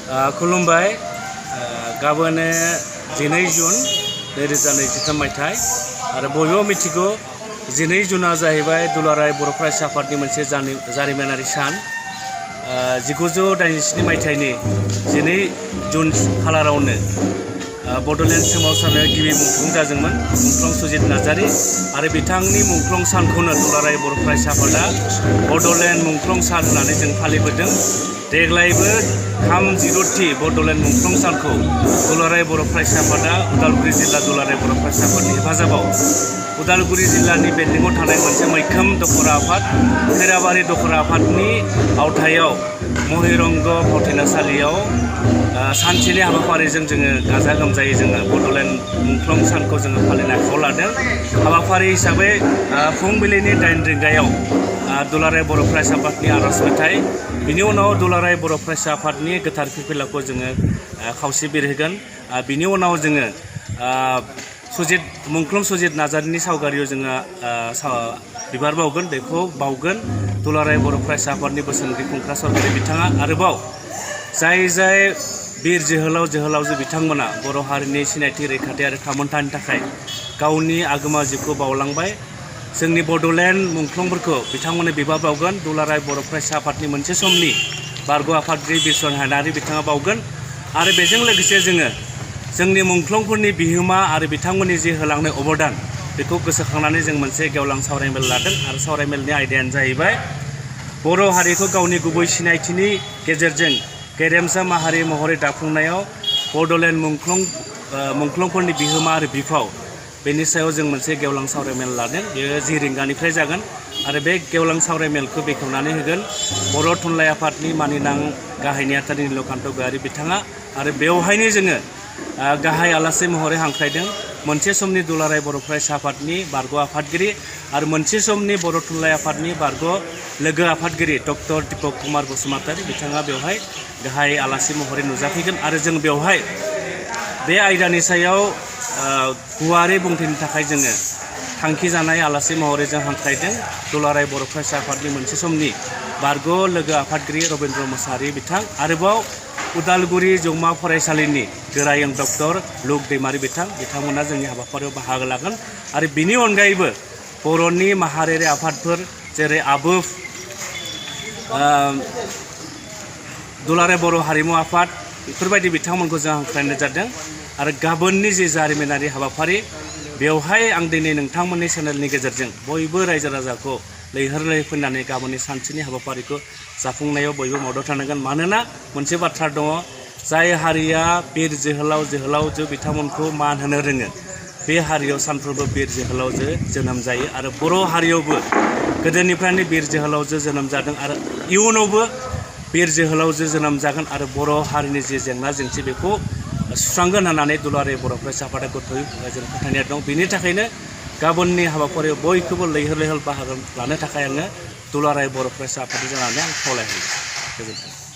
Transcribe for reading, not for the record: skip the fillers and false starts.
खुलुमबाय गाबोनो 12 जुन 2023 मायथाइ आरो बयबो मिथिगौ 12 जुना जाहैबाय दुलाराय बर' फरायसा आफादनि मोनसे जारिमिनारि सान 1987 मायथाइनि 12 जुन खालारावनो बड'लेण्ड सोमावसारनायाव गिबि मुंख्लं जादोंमोन मुंख्लं सुजित नार्जारी आरो बिथांनि मुंख्लं सानखौनो दुलाराय बर' फरायसा आफादा बड'लेण्ड मुंख्लं सान होननानै जों फालिबोदों। देग्लायबो 30थि बड'लेण्ड मुंख्लं सानखौ दुलाराय बर' फरायसा आफादा उदालगुरि जिल्ला दुलाराय बर' फरायसा आफादनि हेफाजाबाव उदालगुरि जिल्लानि बेन्दोङाव थानाय मोनसे मैखोम दखरा आफाद खैराबारि दखरा आफादनि आवथायाव महिरंग फावथिनासालियाव सानसेनि हाबाफारिजों जोङो गाजा गोमजायै जोङो बड'लेण्ड मुंख्लं सानखौ जोङो फालिनो आखायाव लादों। हाबाफारि हिसाबै फुंबिलिनि 8 रिंगायाव दुलाराय बर' फरायसा आफादनि आर'ज मेथाइ बिनि उनाव दुलाराय बर' फरायसा आफादनि गोथार फिरफिलाखौ जोङो खावसे बिरहोगोन। बिनि उनाव जोङो मुंख्लं सुजित नार्जारीनि सावगारियाव जोङो बिबार बावगोन बेखौ बावगोन। दुलाराय बर' फरायसा आफादनि बोसोनगिरि खुंख्रा सरकारि बिथाङा आरोबाव जाय बिर जोहोलावजो बिथांमोना बर' हारिनि सिनायथि रैखाथि आरो थामोनथानि थाखाय गावनि आगोमा जिउखौ बावलांबाय जोंनि बड'लेण्ड मुंख्लंफोरखौ बिथांमोननो बिबार बावगोन। दुलाराय बर' फरायसा आफादनि मोनसे समनि बारग' आफादगिरि बिरसन हायनारि बिथाङा बावगोन आरो बेजों लोगोसे जोङो जोंनि मुंख्लंफोरनि बिहोमा आरो बिथांमोननि जे होलांनाय अबदान बेखौ गोसोखांनानै जों मोनसे गेवलां सावरायमेल लादों आरो सावरायमेलनि आयदायानो जाहैबाय बर' हारिखौ गावनि गुबै सिनायथिनि गेजेरजों गेरेमसा माहारि महरै दाफुंनायाव बड'लेण्ड मुंख्लंफोरनि बिहोमा आरो बिफाव बेनि सायाव जों मोनसे गेवलां सावरायमेल लादों। बेयो 10 रिंगानिफ्राय जागोन आरो बे गेवलां सावरायमेलखौ बेखेवनानै होगोन बर' थुनलाइ आफादनि मानिनां गाहाय नेहाथारि नीलकान्त गयारी बिथाङा आरो बेवहायनो जोङो गाहाय आलासि महरै हांख्रायदों मोनसे समनि दुलाराय बर' फरायसा आफादनि बारग' आफादगिरि आरो मोनसे समनि बर' थुनलाइ आफादनि बारग' लोगो आफादगिरि डक्टर दीपक कुमार बसुमतारी बिथाङा बेवहाय गाहाय आलासि महरै नुजाफैगोन आरो जों बेवहाय बे आयदानि सायाव गुवारै बुंथिनो थाखाय जोङो थांखि जानाय आलासि महरै जों हांख्रायदों दुलाराय बर' फरायसा आफादनि मोनसे समनि बारग' लोगो आफादगिरि रबीन्द्र मोसाहारि बिथां आरोबाव उदालगुरि जौमा फरायसालिनि गोरायुं डक्टर लुक दैमारि बिथांमोना जोंनि हाबाफारियाव बाहागो लागोन आरो बिनि अनगायैबो बर'नि माहारियारि आफादफोर जेरै आबोफ दुलाराय बर' हारिमु आफाद बेफोरबायदि बिथांमोनखौ जों हांख्रायनाय जादों आरो गाबोननि जे जारिमिनारि हाबाफारि बेवहाय आं दिनै नोंथांमोननि चेनेलनि गेजेरजों बयबो रायजो राजाखौ लैहोर फैनानै गाबोननि सानसेनि हाबाफारिखौ जाफुंनायाव बयबो मदद होनांगोन। मानोना मोनसे बाथ्रा दङ जाय हारिया बिर जोहोलावजो बिथांमोनखौ मान होनो रोङो बे हारियाव सानफ्रोमबो बिर जोहोलावजो जोनोम जायो आरो बर' हारियावबो गोदोनिफ्रायनो बिर जोहोलावजो जोनोम जादों आरो इयुनावबो बिर जोहोलावजो जोनोम जागोन आरो बर' हारिनि जे जेंना जेंसि बेखौ सुस्रांगोन होननानै दुलाराय बर' फरायसा आफादा गोथौयै जों फोथायनाय दं। बेनि थाखायनो गाबोननि हाबाफारियाव बयखौबो लैहोर बाहागो लानो थाखाय आङो दुलाराय बर' फरायसा आफादनि जानानै आं खावलायहरो। गोजोन्थों।